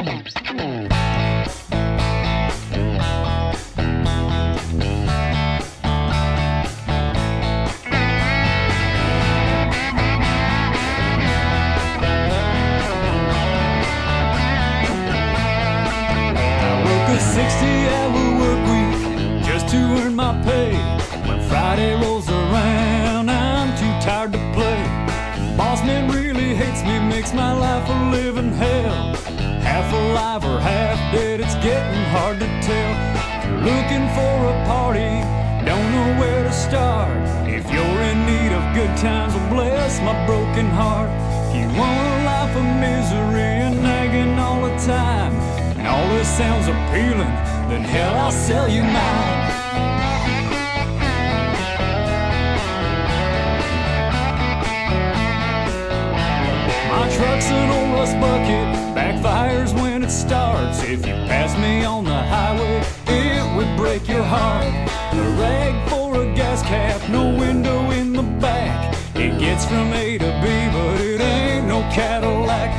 A 60-hour work week just to earn my pay. When Friday rolls around, I'm too tired to play. Boss man really hates me, makes my life a living hell. Half alive or half dead, it's getting hard to tell. If you're looking for a party, don't know where to start. If you're in need of good times, well, bless my broken heart. If you want a life of misery and nagging all the time, and all this sounds appealing, then hell, I'll sell you mine. My truck's an old rust bucket, backfires when it starts. If you pass me on the highway, it would break your heart. A rag for a gas cap, no window in the back. It gets from A to B, but it ain't no Cadillac.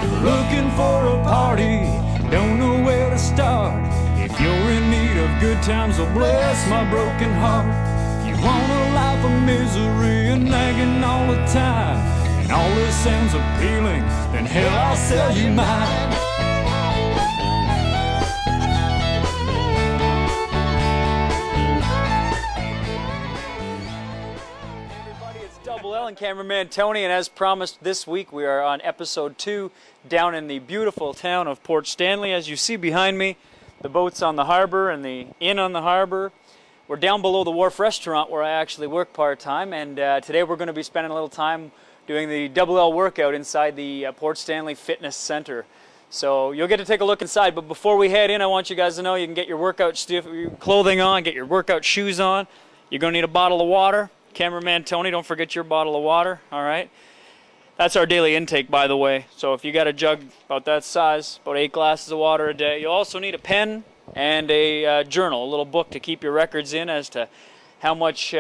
You're looking for a party, don't know where to start. If you're in need of good times, well, bless my broken heart. If you want a life of misery and nagging all the time, and all this sounds appealing, then hell, I'll sell you mine. Double L and cameraman Tony, and as promised, this week we are on episode 2 down in the beautiful town of Port Stanley. As you see behind me, the boat's on the harbor and the inn on the harbor. We're down below the Wharf Restaurant where I actually work part-time, and today we're going to be spending a little time doing the Double L workout inside the Port Stanley Fitness Center. So you'll get to take a look inside, but before we head in, I want you guys to know you can get your workout clothing on, get your workout shoes on. You're going to need a bottle of water. Cameraman Tony, don't forget your bottle of water, all right? That's our daily intake, by the way. So if you got a jug about that size, about 8 glasses of water a day. You'll also need a pen and a journal, a little book to keep your records in as to how much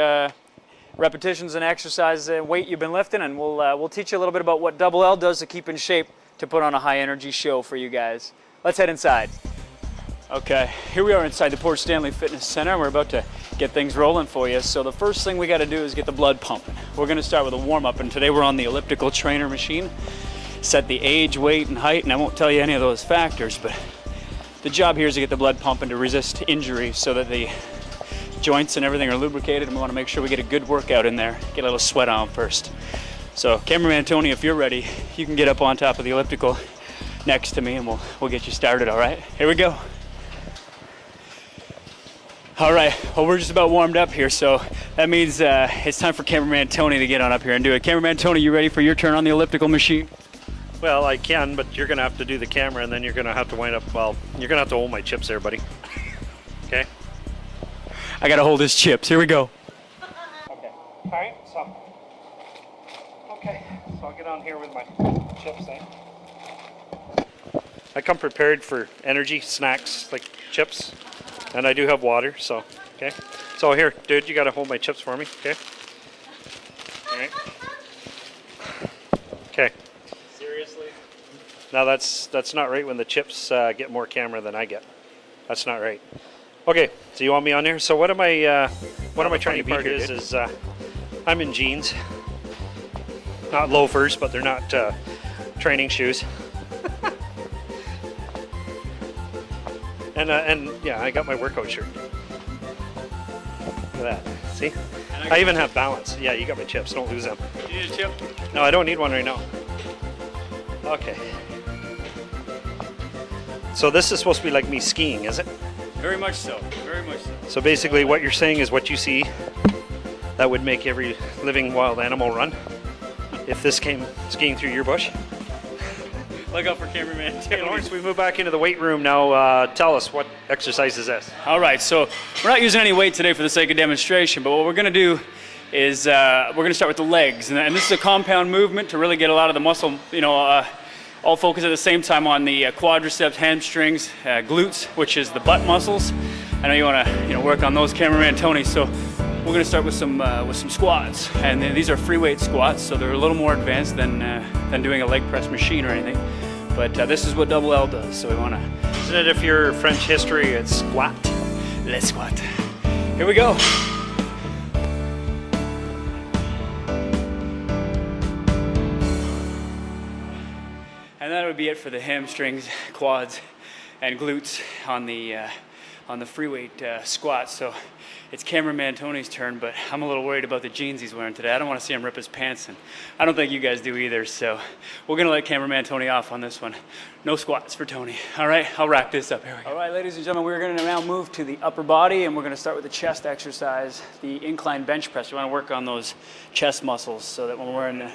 repetitions and exercise and weight you've been lifting, and we'll teach you a little bit about what Double L does to keep in shape to put on a high-energy show for you guys. Let's head inside. Okay, here we are inside the Port Stanley Fitness Center. We're about to get things rolling for you. So the first thing we got to do is get the blood pumping. We're going to start with a warm-up, and today we're on the elliptical trainer machine. Set the age, weight, and height, and I won't tell you any of those factors, but the job here is to get the blood pumping to resist injury so that the joints and everything are lubricated, and we want to make sure we get a good workout in there. Get a little sweat on first. So cameraman Tony, if you're ready, you can get up on top of the elliptical next to me, and we'll get you started, all right? Here we go. All right, well, we're just about warmed up here, so that means it's time for cameraman Tony to get on up here and do it. Cameraman Tony, you ready for your turn on the elliptical machine? Well, I can, but you're going to have to do the camera, and then you're going to have to wind up, well, you're going to have to hold my chips there, buddy. Okay? I got to hold his chips. Here we go. Okay. All right, so I'll get on here with my chips, eh? I come prepared for energy snacks like chips. And I do have water, so, okay. So here, dude, you gotta hold my chips for me, okay? All right. Okay. Seriously? Now that's not right when the chips get more camera than I get. That's not right. Okay, so you want me on here? So what am I trying to be here, is I'm in jeans. Not loafers, but they're not training shoes. And yeah, I got my workout shirt. Look at that. See? I even have balance. Yeah, you got my chips. Don't lose them. You need a chip? No, I don't need one right now. Okay. So this is supposed to be like me skiing, is it? Very much so. Very much so. So basically what you're saying is what you see, that would make every living wild animal run if this came skiing through your bush. Look out for cameraman Tony. Hey, Lawrence, we move back into the weight room now. Tell us, what exercise is this? All right, so we're not using any weight today for the sake of demonstration, but what we're going to do is we're going to start with the legs. And this is a compound movement to really get a lot of the muscle, all focused at the same time on the quadriceps, hamstrings, glutes, which is the butt muscles. I know you want to work on those, cameraman Tony, so we're going to start with some squats. And these are free weight squats, so they're a little more advanced than doing a leg press machine or anything. But this is what Double L does, so we want to... Isn't it if you're French history, it's squat? Let's squat. Here we go. And that would be it for the hamstrings, quads, and glutes on the free weight squat. So it's cameraman Tony's turn, but I'm a little worried about the jeans he's wearing today. I don't want to see him rip his pants, and I don't think you guys do either. So we're gonna let cameraman Tony off on this one. No squats for Tony. All right, I'll wrap this up. Here we go. All right, ladies and gentlemen, we're gonna now move to the upper body, and we're gonna start with the chest exercise, the incline bench press. We want to work on those chest muscles so that when we're in the...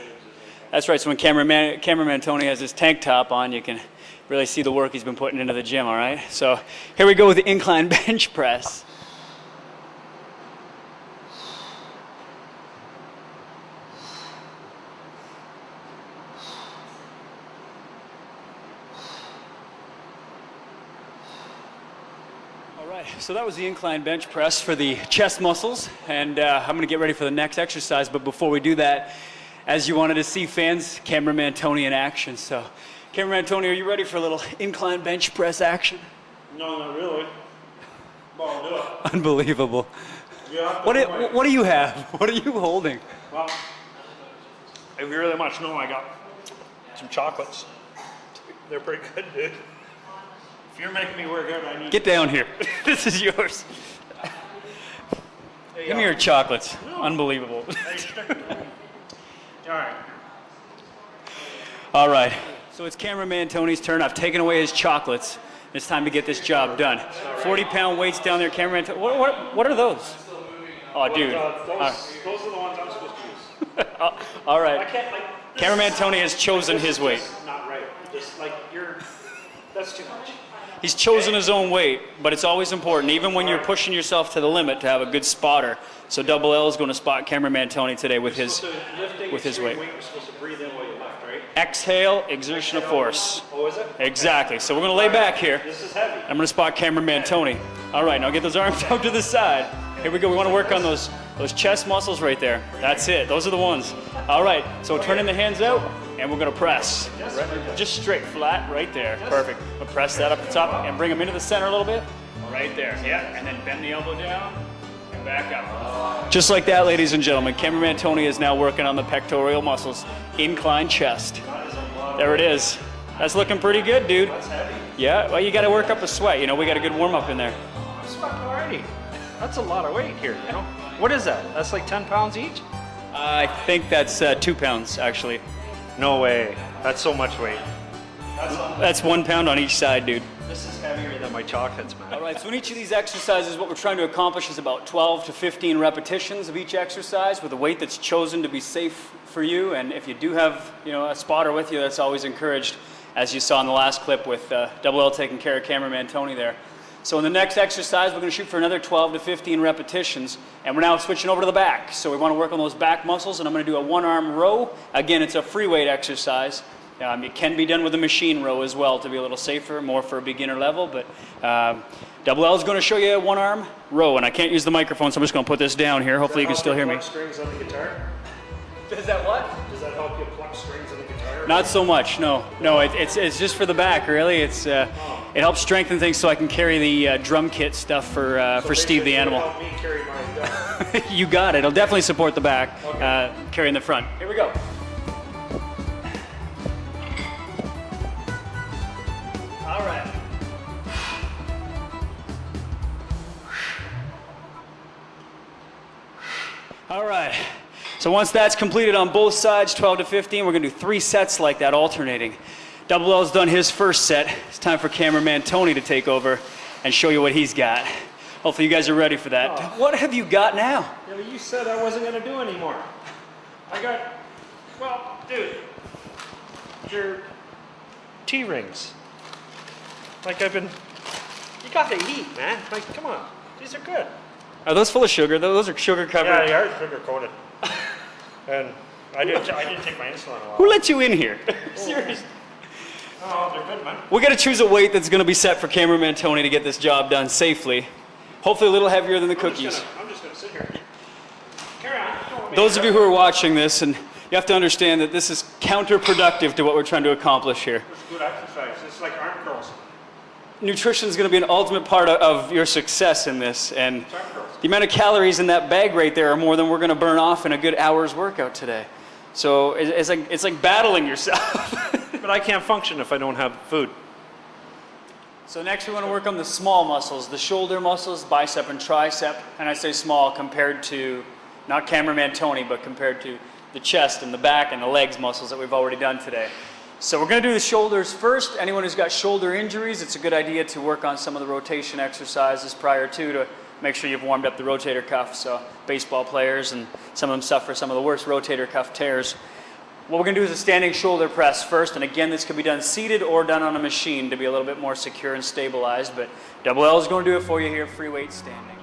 That's right, so when cameraman Tony has his tank top on, you can really see the work he's been putting into the gym, all right? So here we go with the incline bench press. All right, so that was the incline bench press for the chest muscles, and I'm gonna get ready for the next exercise, but before we do that, as you wanted to see, fans, cameraman Tony in action. So, cameraman Tony, are you ready for a little incline bench press action? No, not really. But I'll do it. Unbelievable. What do you have? What are you holding? Well, if you really much know, I got some chocolates. They're pretty good, dude. If you're making me work out, I need... Get down here. This is yours. Give me your chocolates. No. Unbelievable. All right. All right. So it's cameraman Tony's turn. I've taken away his chocolates. It's time to get this job done. 40-pound weights down there, cameraman. What are those? Oh, dude. Those are the ones I'm supposed to use. All right. Cameraman Tony has chosen his weight. Not right. Just like that's too much. He's chosen his own weight, but it's always important, even when you're pushing yourself to the limit, to have a good spotter. So Double L is going to spot cameraman Tony today with his weight. You're supposed to breathe in while you lift, right? Exhale, exertion of force. Oh, is it? Exactly. So we're going to lay back here. This is heavy. I'm going to spot cameraman Tony. All right, now get those arms out to the side. Here we go. We want to work on those chest muscles right there. That's it. Those are the ones. All right. So turning the hands out, and we're going to press. Just straight, flat, right there. Perfect. We'll press that up the top and bring them into the center a little bit. Right there. Yeah. And then bend the elbow down and back up. Just like that, ladies and gentlemen. Cameraman Tony is now working on the pectoral muscles. Incline chest. There it is. That's looking pretty good, dude. That's heavy. Yeah. Well, you got to work up a sweat. You know, we got a good warm up in there. I'm sweating already. That's a lot of weight here, you know? What is that? That's like 10 pounds each? I think that's 2 pounds, actually. No way. That's so much weight. That's 1 pound on each side, dude. This is heavier than my chocolates, man. All right, so in each of these exercises, what we're trying to accomplish is about 12 to 15 repetitions of each exercise with a weight that's chosen to be safe for you. And if you do have, a spotter with you, that's always encouraged, as you saw in the last clip with Double L taking care of cameraman Tony there. So in the next exercise, we're going to shoot for another 12 to 15 repetitions, and we're now switching over to the back. So we want to work on those back muscles, and I'm going to do a one-arm row. Again, it's a free weight exercise. It can be done with a machine row as well to be a little safer, more for a beginner level, but Double L is going to show you a one-arm row, and I can't use the microphone, so I'm just going to put this down here. Hopefully you can still hear me. Strings on the guitar? Does that what? Does that help you pluck strings on the guitar? Not so much, no. No, it's just for the back, really. It helps strengthen things so I can carry the drum kit stuff for Steve the animal. Help me carry my drum. You got it. It'll definitely support the back, carrying the front. Here we go. All right. All right. So once that's completed on both sides, 12 to 15, we're going to do 3 sets like that, alternating. Double L's done his first set. It's time for cameraman Tony to take over and show you what he's got. Hopefully you guys are ready for that. Oh. What have you got now? Yeah, but you said I wasn't going to do anymore. Well, dude, your T-rings. Like you got to eat, man. Like, come on, these are good. Are those full of sugar? Those are sugar covered. Yeah, they are sugar coated. And I didn't take my insulin a while. Who let you in here? Seriously. Oh, they're good, man. We got to choose a weight that's going to be set for cameraman Tony to get this job done safely. Hopefully a little heavier than the cookies. I'm just going to sit here. Carry on. Those of you who are watching this and You have to understand that this is counterproductive to what we're trying to accomplish here. It's good exercise. It's like arm curls. Nutrition is going to be an ultimate part of your success in this, and the amount of calories in that bag right there are more than we're going to burn off in a good hour's workout today. So it's like battling yourself. But I can't function if I don't have food. So next we want to work on the small muscles, the shoulder muscles, bicep and tricep, and I say small compared to, not cameraman Tony, but compared to the chest and the back and the legs muscles that we've already done today. So we're going to do the shoulders first. Anyone who's got shoulder injuries, it's a good idea to work on some of the rotation exercises prior to make sure you've warmed up the rotator cuff. So baseball players, and some of them suffer some of the worst rotator cuff tears. What we're going to do is a standing shoulder press first, and again, this could be done seated or done on a machine to be a little bit more secure and stabilized, but Double L is going to do it for you here, free weight standing.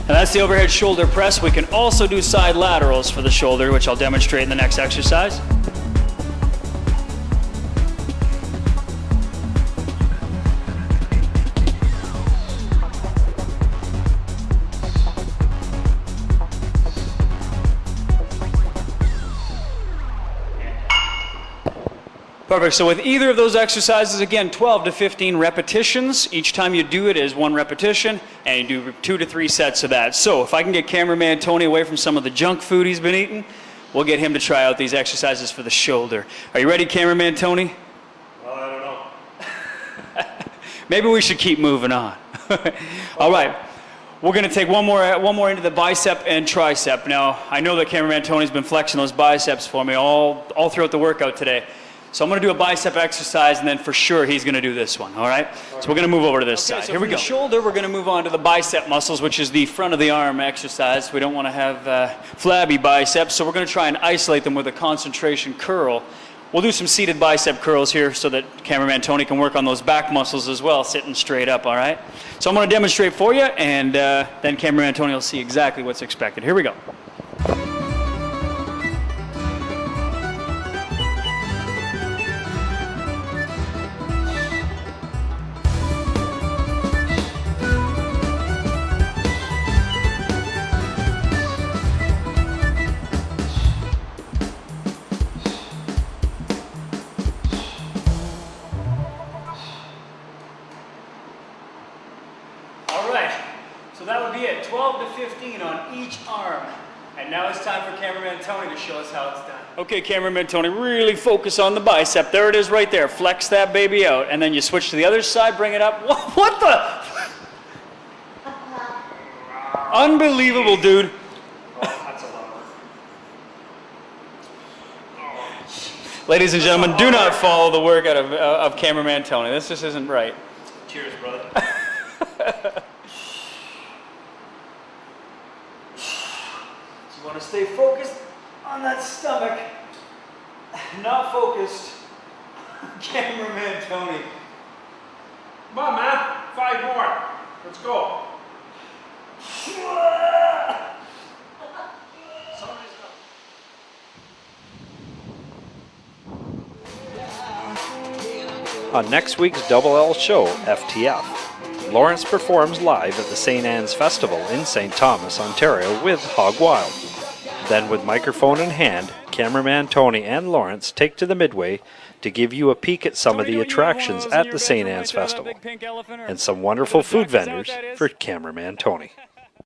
And that's the overhead shoulder press. We can also do side laterals for the shoulder, which I'll demonstrate in the next exercise. Perfect. So with either of those exercises, again, 12 to 15 repetitions. Each time you do it is 1 repetition, and you do 2 to 3 sets of that. So if I can get cameraman Tony away from some of the junk food he's been eating, we'll get him to try out these exercises for the shoulder. Are you ready, cameraman Tony? Well, I don't know. Maybe we should keep moving on. All right. We're going to take one more into the bicep and tricep. Now, I know that cameraman Tony's been flexing those biceps for me all throughout the workout today. So I'm going to do a bicep exercise, and then for sure he's going to do this one, all right? So we're going to move over to this side. So here we go. The shoulder, we're going to move on to the bicep muscles, which is the front of the arm exercise. We don't want to have flabby biceps, so we're going to try and isolate them with a concentration curl. We'll do some seated bicep curls here so that cameraman Tony can work on those back muscles as well, sitting straight up, all right? So I'm going to demonstrate for you, and then cameraman Tony will see exactly what's expected. Here we go. So that would be it, 12 to 15 on each arm. And now it's time for cameraman Tony to show us how it's done. Okay, cameraman Tony, really focus on the bicep. There it is right there. Flex that baby out. And then you switch to the other side, bring it up. What the? Unbelievable, dude. Oh, that's a lot of work. Ladies and gentlemen, do not follow the workout of cameraman Tony. This just isn't right. Cheers, brother. You want to stay focused on that stomach, not focused on cameraman Tony. Come on, man. 5 more. Let's go. On next week's Double L show, FTF, Lawrence performs live at the St. Anne's Festival in St. Thomas, Ontario with Hog Wild. Then with microphone in hand, cameraman Tony and Lawrence take to the Midway to give you a peek at some of the attractions at the St. Anne's Festival and some wonderful food vendors for cameraman Tony.